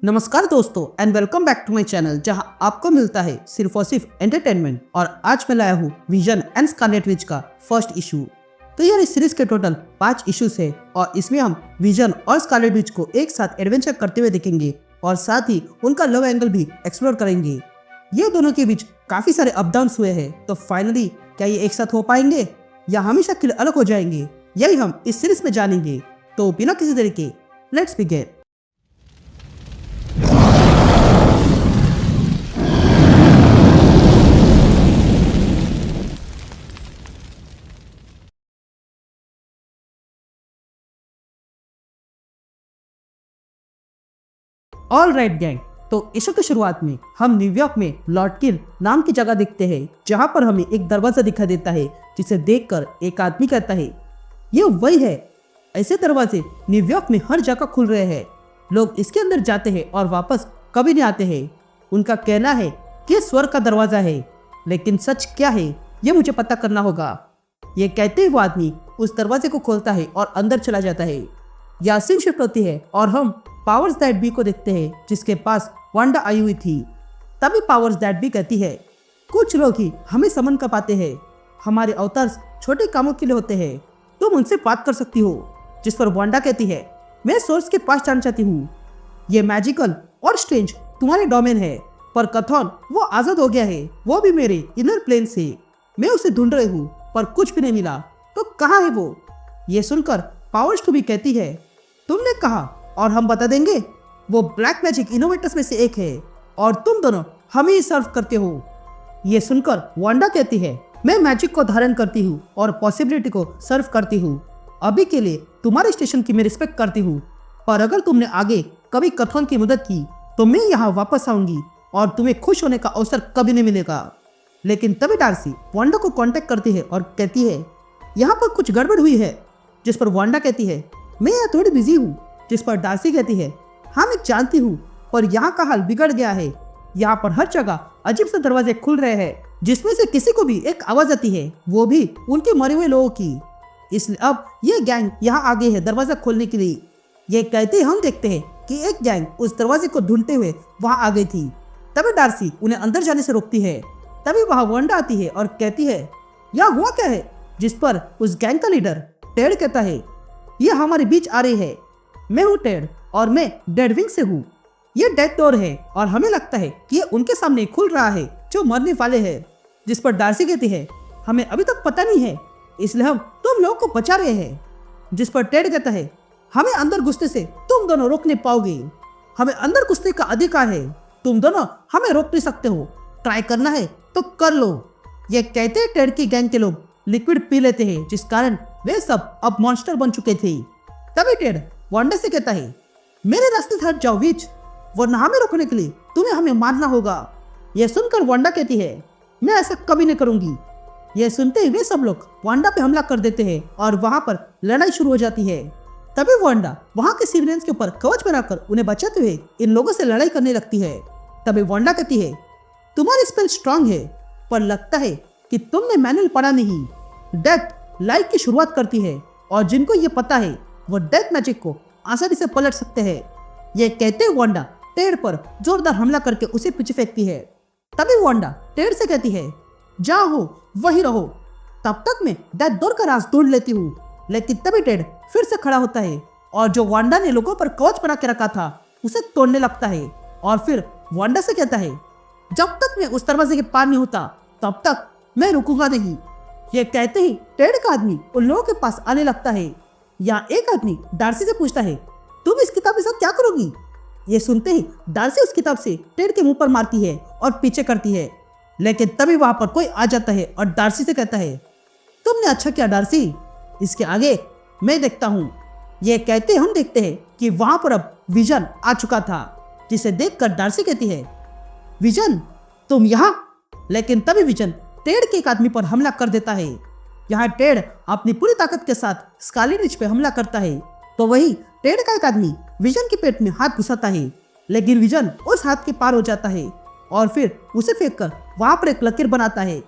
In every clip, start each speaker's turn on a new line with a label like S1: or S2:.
S1: नमस्कार दोस्तों and welcome back to my channel जहां आपको मिलता है सिर्फ और सिर्फ एंटरटेनमेंट। और आज मैं लाया हूँ विजन एंड स्कारलेट विच का फर्स्ट इशू। तो यार इस सीरीज के टोटल 5 इश्यूज है और इसमें हम विजन और स्कारलेट विच को एक साथ एडवेंचर करते हुए देखेंगे और साथ ही उनका लव एंगल भी एक्सप्लोर करेंगे। ये दोनों के बीच काफी सारे अप डाउन हुए हैं, तो फाइनली क्या ये एक साथ हो पाएंगे या हमेशा के लिए अलग हो जाएंगे, यही हम इस सीरीज में जानेंगे। तो बिना किसी देरी के let's begin. All right gang, तो इशू की शुरुआत में हम न्यूयॉर्क में लॉर्ड किल नाम की जगह देखते हैं जहां पर हमें एक दरवाजा दिखाई देता है जिसे देखकर एक आदमी कहता है ये वही है। ऐसे दरवाजे न्यूयॉर्क में हर जगह खुल रहे हैं, लोग इसके अंदर जाते हैं और वापस कभी नहीं आते हैं। उनका कहना है कि स्वर्ग का दरवाजा है, लेकिन सच क्या है ये मुझे पता करना होगा। ये कहते ही वो आदमी उस दरवाजे को खोलता है और अंदर चला जाता है। यासीन शिफ्ट होती है और हम पावर्स दैट बी को देखते हैं जिसके पास वांडा आई हुई थी। तभी पावर्स दैट बी कहती है कुछ लोग ही हमें समन कर पाते हैं, हमारे अवतार छोटे कामों के लिए होते हैं, तुम उनसे बात कर सकती हो। जिस पर वांडा कहती है मैं सोर्स के पास जाना चाहती हूँ, ये मैजिकल और स्ट्रेंज तुम्हारे डोमेन है, पर कथन वो आजाद हो गया है, वो भी मेरे इनर प्लेन से। मैं उसे ढूंढ रही हूँ पर कुछ भी नहीं मिला, तो कहाँ है वो। ये सुनकर पावर्स टू भी कहती है तुमने कहा और हम बता देंगे, वो ब्लैक मैजिक इनोवेटर्स में से एक है और तुम दोनों हमें ही सर्व करते हो। ये सुनकर वांडा कहती है मैं मैजिक को धारण करती हूँ और पॉसिबिलिटी को सर्व करती हूँ। अभी के लिए तुम्हारे स्टेशन की मैं रिस्पेक्ट करती हूँ, पर अगर तुमने आगे कभी कथन की मदद की तो मैं यहाँ वापस आऊंगी और तुम्हें खुश होने का अवसर कभी नहीं मिलेगा। लेकिन तभी डार्सी वांडा को कांटेक्ट करती है और कहती है यहाँ पर कुछ गड़बड़ हुई है। जिस पर वांडा कहती है मैं यहाँ थोड़ी बिजी हूँ। जिस पर डार्सी कहती है हाँ मैं जानती हूँ, पर यहाँ का हाल बिगड़ गया है, यहाँ पर हर जगह अजीब से दरवाजे खुल रहे हैं जिसमें से किसी को भी एक आवाज आती है, वो भी उनके मरे हुए लोगों की। इसलिए अब ये गैंग यहाँ आ गई है दरवाजा खोलने के लिए। ये कहते हम देखते हैं कि एक गैंग उस दरवाजे को ढूंढते हुए वहाँ आ गई थी। तभी डार्सी उन्हें अंदर जाने से रोकती है। तभी वहाँ वांडा आती है और कहती है यहाँ हुआ क्या है। जिस पर उस गैंग का लीडर टेड कहता है ये हमारे बीच आ रही है, मैं हूँ टेड और मैं डेड विंग से हूँ। ये डेथ डोर है और हमें लगता है कि ये उनके सामने खुल रहा है जो मरने वाले हैं। जिस पर डार्सी कहती है हमें अभी तक पता नहीं है, इसलिए हम तुम लोगों को बचा रहे हैं। जिस पर टेड कहता है हमें अंदर घुसने से तुम दोनों रोक नहीं पाओगे, हमें अंदर घुसने का अधिकार है, तुम दोनों हमें रोक नहीं सकते हो, ट्राई करना है तो कर लो। ये कहते हैं टेड की गैंग के लोग लिक्विड पी लेते हैं जिस कारण वे सब अब मॉन्स्टर बन चुके थे। तभी टेड वांडा से कहता है मेरे रास्ते से हट जाओ विच, वरना हमें रोकने के लिए तुम्हें हमें मारना होगा। यह सुनकर वांडा कहती है मैं ऐसा कभी नहीं करूंगी। यह सुनते ही वे सब लोग वांडा पे हमला कर देते हैं और वहां पर लड़ाई शुरू हो जाती है। तभी वांडा वहां के सिविलियंस के ऊपर कवच बनाकर उन्हें बचाते हुए इन लोगों से लड़ाई करने लगती है। तभी वांडा कहती है तुम्हारी स्पेल स्ट्रांग है, पर लगता है कि तुमने मैनुअल पढ़ा नहीं। डेथ लाइफ की शुरुआत करती है और जिनको ये पता है वो डेथ मैजिक को आसानी से पलट सकते हैं। ये कहते हुए वांडा टेड पर जोरदार हमला करके उसे पीछे फेंकती है। तभी वांडा टेड से कहती है जहाँ हो वहीं रहो, तब तक मैं डेथ डोर का राज ढूंढ लेती हूँ। लेकिन तभी टेड फिर से खड़ा होता है और जो वांडा ने लोगों पर कवच बना के रखा था उसे तोड़ने लगता है और फिर वांडा से कहता है जब तक मैं उस दरवाजे के पार नहीं होता तब तक मैं रुकूंगा नहीं। ये कहते ही टेड का आदमी उन लोगों के पास आने लगता है। यहाँ एक आदमी डार्सी से पूछता है तुम इस किताब के साथ क्या करोगी। ये सुनते ही डार्सी उस किताब से टेड के मुंह पर मारती है और पीछे करती है। लेकिन तभी वहां पर कोई आ जाता है और डार्सी से कहता है तुमने अच्छा किया डार्सी, इसके आगे मैं देखता हूँ। ये कहते हम देखते हैं कि वहां पर अब विजन आ चुका था, जिसे देखकर डार्सी कहती है विजन तुम यहाँ। लेकिन तभी विजन टेड के एक आदमी पर हमला कर देता है। यहाँ टेड अपनी पूरी ताकत के साथ स्कारलेट विच पे हमला करता है, तो वही टेड का एक आदमी विजन के पेट में हाथ घुसाता है, लेकिन विजन उस हाथ के पार हो जाता है और फिर उसे फेंककर वहां पर एक लकीर बनाता है।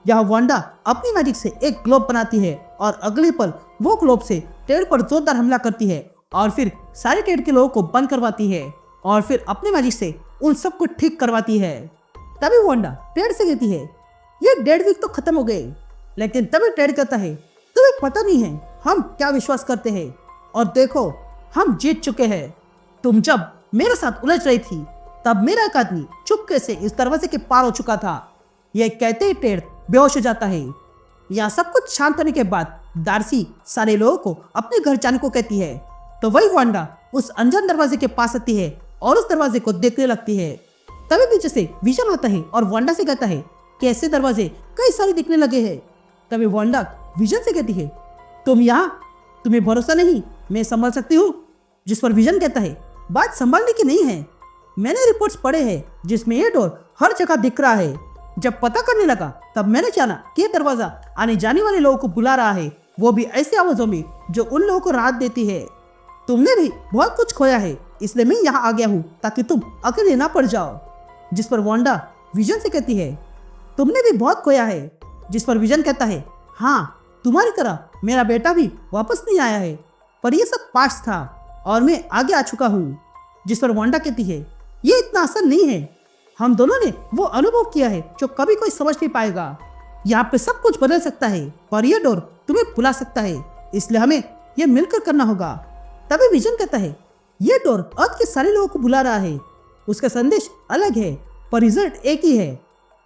S1: यहाँ वांडा अपनी मैजिक से एक ग्लोब बनाती है और अगले पल वो ग्लोब से टेड पर जोरदार हमला करती है और फिर सारे टेड के लोगों को बंद करवाती है और फिर अपनी मर्जी से उन सबको ठीक करवाती है। तभी वांडा टेड से कहती है, ये डेढ़ वीक तो खत्म हो गए। लेकिन तभी टेड कहता है, तुम्हें पता नहीं है हम क्या विश्वास करते हैं, और देखो हम जीत चुके हैं। तुम जब मेरे साथ उलझ रही थी तब मेरा एक आदमी चुपके से इस दरवाजे के पार हो चुका था। यह कहते ही टेड बेहोश हो जाता है। यह सब कुछ शांत होने के बाद डार्सी सारे लोगों को अपने घर जाने को कहती है। तो वही वांडा उस अनजान दरवाजे के पास आती है और उस दरवाजे को देखने लगती है। तभी पीछे से विजन आता है और वांडा से कहता है कि ऐसे दरवाजे कई सारे दिखने लगे हैं। तभी वांडा विजन से कहती है, तुम यहाँ, तुम्हें भरोसा नहीं, मैं संभाल सकती हूँ। जिस पर विजन कहता है, बात संभालने की नहीं है, मैंने रिपोर्ट्स पढ़े हैं जिसमें ये डोर हर जगह दिख रहा है। जब पता करने लगा तब मैंने जाना कि ये दरवाजा आने जाने वाले लोगों को बुला रहा है, वो भी ऐसी आवाजों में जो उन लोगों को राहत देती है। तुमने भी बहुत कुछ खोया है, इसलिए मैं यहाँ आ गया हूँ ताकि तुम अकेले ना पड़ जाओ। जिस पर वांडा विजन से कहती है, तुमने भी बहुत खोया है। जिस पर विजन कहता है, हाँ, तुम्हारी तरह मेरा बेटा भी वापस नहीं आया है, पर यह सब पास्ट था और मैं आगे आ चुका हूँ। जिस पर वांडा कहती है, ये इतना आसान नहीं है, हम दोनों ने वो अनुभव किया है जो कभी कोई समझ नहीं पाएगा। यहाँ पे सब कुछ बदल सकता है, पर यह डोर तुम्हें बुला सकता है, इसलिए हमें यह मिलकर करना होगा। तभी विजन कहता है, यह डोर अर्थ के सारे लोगों को बुला रहा है, उसका संदेश अलग है पर रिजल्ट एक ही है।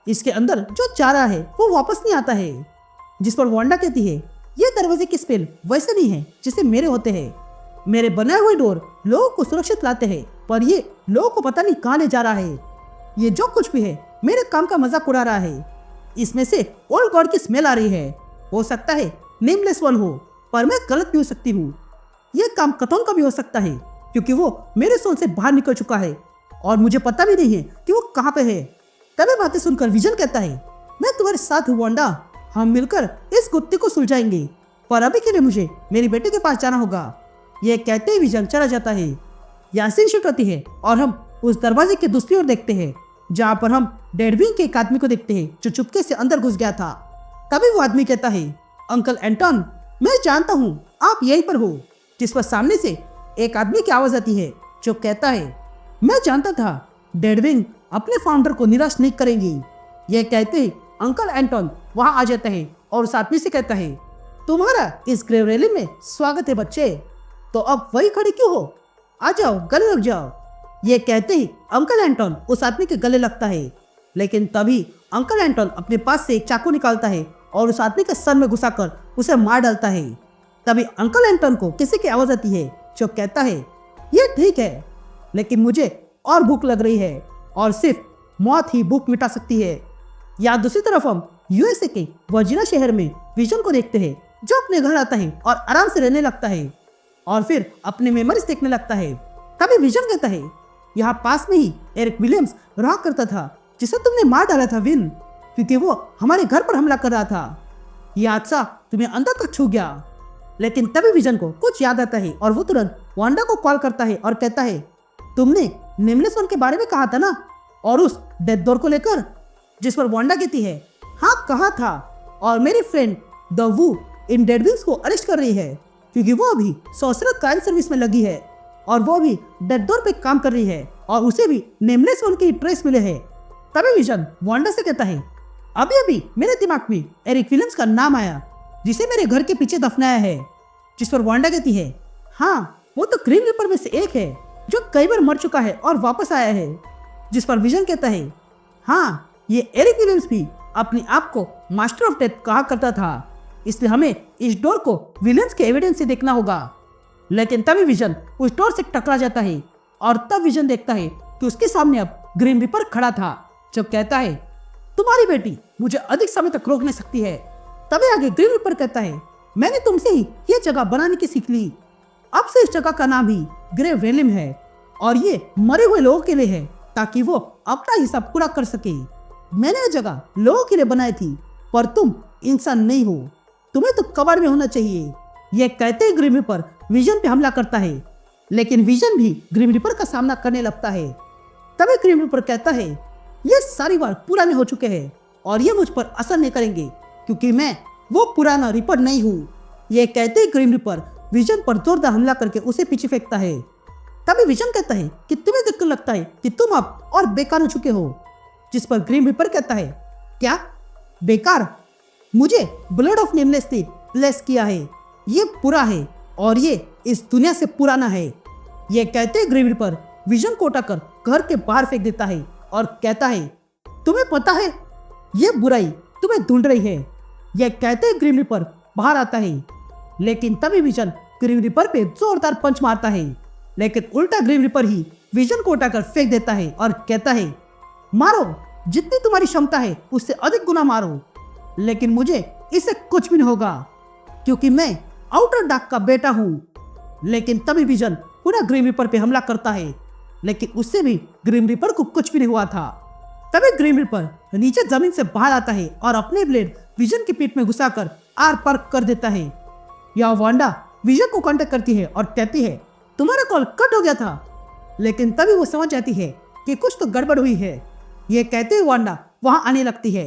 S1: इसके अंदर जो चाह रहा है वो वापस नहीं आता है। जिस पर वांडा कहती है, ये दरवाजे की स्पेल वैसे नहीं है जैसे मेरे होते हैं। मेरे बनाए हुए डोर लोगों को सुरक्षित लाते हैं, पर ये लोगों को पता नहीं कहाँ ले जा रहा है। ये जो कुछ भी है मेरे काम का मजाक उड़ा रहा है। इसमें से ओल्ड गॉड की स्मेल आ रही है। हो सकता है नेमलेस वन हो, पर मैं गलत भी हो सकती हूँ। यह काम कथौन का भी हो सकता है क्योंकि वो मेरे सोल से बाहर निकल चुका है और मुझे पता भी नहीं है कि वो कहाँ पे है। तभी बातें सुनकर विजन कहता है, मैं तुम्हारे साथ हूँ वांडा, हम मिलकर इस गुत्थी को सुलझाएंगे, पर अभी के लिए मुझे मेरी बेटी के पास जाना होगा। यह कहते ही विजन चला जाता है। यासीन शूट होती है और हम उस दरवाजे के दूसरी ओर देखते हैं जहाँ पर हम डेडविंग के एक आदमी को देखते हैं जो चुपके से अंदर घुस गया था। तभी वो आदमी कहता है, अंकल एंटन, मैं जानता हूँ आप यहीं पर हो। जिस पर सामने से एक आदमी की आवाज आती है जो कहता है, मैं जानता था डेडविंग अपने फाउंडर को निराश नहीं करेंगी। यह कहते ही अंकल एंटन वहां आ जाता है और उस आदमी से कहता है, तुम्हारा इस ग्रेव रैली में स्वागत है बच्चे, तो अब वही खड़े क्यों हो, आ जाओ गले लग जाओ। यह कहते ही अंकल एंटन उस आदमी के गले लगता है, लेकिन तभी अंकल एंटन अपने पास से एक चाकू निकालता है और उस आदमी के सर में घुसाकर उसे मार डालता है। तभी अंकल एंटन को किसी की आवाज आती है जो कहता है, यह ठीक है, लेकिन मुझे और भूख लग रही है और सिर्फ मौत ही भूख मिटा सकती है। या दूसरी तरफ हम यूएसए के वर्जीनिया शहर में विजन को देखते हैं जो अपने घर आता है और आराम से रहने लगता है और फिर अपने मेमोरीज देखने लगता है। तभी विजन कहता है, यहाँ पास में ही एरिक विलियम्स रहा करता था जिसे तुमने मार डाला था विन, क्योंकि वो हमारे घर पर हमला कर रहा था। यह हादसा तुम्हें अंदर तक छू गया। लेकिन तभी विजन को कुछ याद आता है और वो तुरंत वांडा को कॉल करता है और कहता है, तुमने नेमलेस वन के बारे में कहा था ना, और उस डेथ डोर को लेकर। जिस पर वांडा कहती है, हाँ कहा था, और मेरी फ्रेंड द वू इन डेडविंग्स को अरेस्ट कर रही है क्योंकि वो अभी सॉर्सरर क्राइम सर्विस में लगी है और वो भी डेथ डोर पे काम कर रही है और उसे भी नेमलेस वन की ट्रेस मिले हैं। तभी विजन वांडा से कहता है, अभी अभी मेरे दिमाग में एरिक विलियम्स का नाम आया जिसे मेरे घर के पीछे दफनाया है। जिस पर वांडा कहती है, हाँ वो तो ग्रीन रिपर में से एक है जो कई बार मर चुका है और वापस आया है। जिस पर विजन कहता है, हाँ ये एरिक विलियम्स भी अपने आप को मास्टर ऑफ डेथ कहा करता था, इसलिए हमें इस डोर को विलियम्स के एविडेंस से देखना होगा। लेकिन तभी विजन उस डोर से टकरा जाता है और तब विजन देखता है कि उसके सामने अब ग्रीन रिपर खड़ा था जो कहता है, तुम्हारी बेटी मुझे अधिक समय तक रोक नहीं सकती है। तभी आगे ग्रीन रिपर कहता है, मैंने तुमसे ही ये जगह बनाने की सीख ली। अब से इस जगह का नाम ही ग्रेव रेलिम है और ये मरे हुए लोगों के लिए है ताकि वो अपना हिस्सा पूरा कर सके। मैंने ये जगह लोगों के लिए बनाई थी, पर तुम इंसान नहीं हो, तुम्हें तो कबाड़ में होना चाहिए। यह कहते ही ग्रीन रिपर विजन पे हमला करता है, लेकिन विजन भी ग्रीन रिपर का सामना करने लगता है। तभी ग्रीन रिपर कहता है, ये सारी बार पुराने हो चुके हैं और ये मुझ पर असर नहीं करेंगे क्योंकि मैं वो पुराना रिपर नहीं हूँ। यह कहते ही ग्रीन रिपर विजन पर जोरदार हमला करके उसे पीछे फेंकता है। तभी विजन कहता है कि तुम्हें देखकर लगता है कि तुम अब और बेकार हो चुके हो। जिस पर ग्रीन रिपर कहता है, क्या बेकार? मुझे ब्लड ऑफ नेमलेस ने ब्लेस किया है, ये बुरा है और ये इस दुनिया से पुराना है। ये कहते ग्रीन रिपर विजन को उठाकर घर के बाहर फेंक देता है और कहता है, तुम्हें पता है ये बुराई तुम्हें ढूंढ रही है। यह कहते ग्रीन रिपर बाहर आता है, लेकिन तभी विजन ग्रीन रिपर पे जोरदार पंच मारता है, लेकिन उल्टा ग्रीन रिपर ही विजन को उठाकर फेंक देता है और कहता है, मारो, जितनी तुम्हारी क्षमता है उससे अधिक गुना मारो, लेकिन मुझे इससे कुछ भी नहीं होगा क्योंकि मैं आउटर डार्क का बेटा हूं। लेकिन तभी विजन पुनः ग्रीन रिपर पे हमला करता है, लेकिन उससे भी ग्रीन रिपर को कुछ भी नहीं हुआ था। तभी ग्रीन रिपर नीचे जमीन से बाहर आता है और अपने ब्लेड विजन की पीठ में घुसाकर आर पार कर देता है। यह वांडा विजन को कांटेक्ट करती है और कहती है, तुम्हारा कॉल कट हो गया था। लेकिन तभी वो समझ जाती है कि कुछ तो गड़बड़ हुई है। ये कहते हुए वांडा वहां आने लगती है।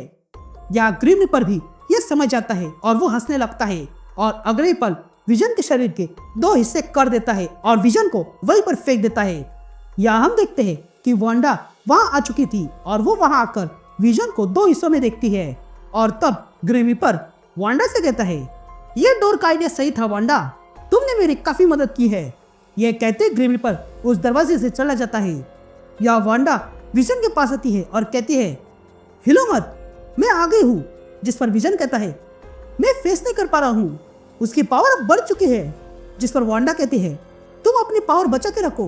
S1: या ग्रीन रिपर भी ये समझ जाता है और वो हंसने लगता है और अगले पल विजन के शरीर के 2 हिस्से कर देता है और विजन को वहीं पर फेंक देता है। या हम देखते हैं कि वांडा वहां आ चुकी थी और वो वहां आकर विजन को 2 हिस्सों में देखती है और तब ग्रीन रिपर वांडा से कहता है, ये डोर का आइडिया सही था वांडा, तुमने मेरी काफी मदद की है। यह कहते ग्रीन रिपर उस दरवाजे से चला जाता है। या वांडा विजन के पास आती है और कहती है, हिलो मत, मैं आ गई हूँ। जिस पर विजन कहता है, मैं फेस नहीं कर पा रहा हूँ, उसकी पावर अब बढ़ चुकी है। जिस पर वांडा कहती है, तुम अपनी पावर बचा के रखो,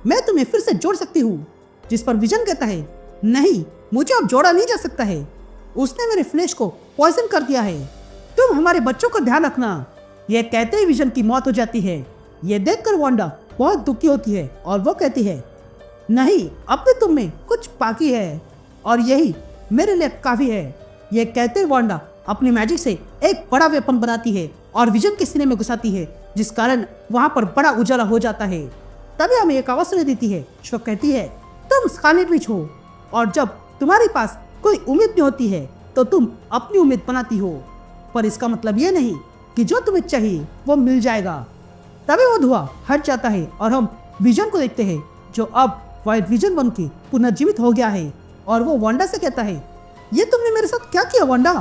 S1: मैं तुम्हें फिर से जोड़ सकती हूँ। जिस पर विजन कहता है, नहीं, मुझे अब जोड़ा नहीं जा सकता है, उसने मेरे फ्लैश को पॉइजन कर दिया है, तुम हमारे बच्चों का ध्यान रखना। यह कहते ही विजन की मौत हो जाती है। यह देखकर वांडा बहुत दुखी होती है और वो कहती है, नहीं, अब भी तुम में कुछ बाकी है और यही मेरे लिए काफी है। यह कहते वांडा अपनी मैजिक से एक बड़ा वेपन बनाती है और विजन के सीने में घुसाती है, जिस कारण वहां पर बड़ा उजाला हो जाता है। तभी हमें एक आवाज सुनाई देती है जो कहती है, तुम स्कारलेट विच हो और जब तुम्हारे पास कोई उम्मीद नहीं होती है तो तुम अपनी उम्मीद बनाती हो, पर इसका मतलब यह नहीं कि जो तुम्हें चाहिए वो मिल जाएगा। तभी वो धुआं हट जाता है और हम विजन को देखते हैं जो अब व्हाइट विजन बन के पुनर्जीवित हो गया है और वो वांडा से कहता है, ये तुमने मेरे साथ क्या किया वांडा?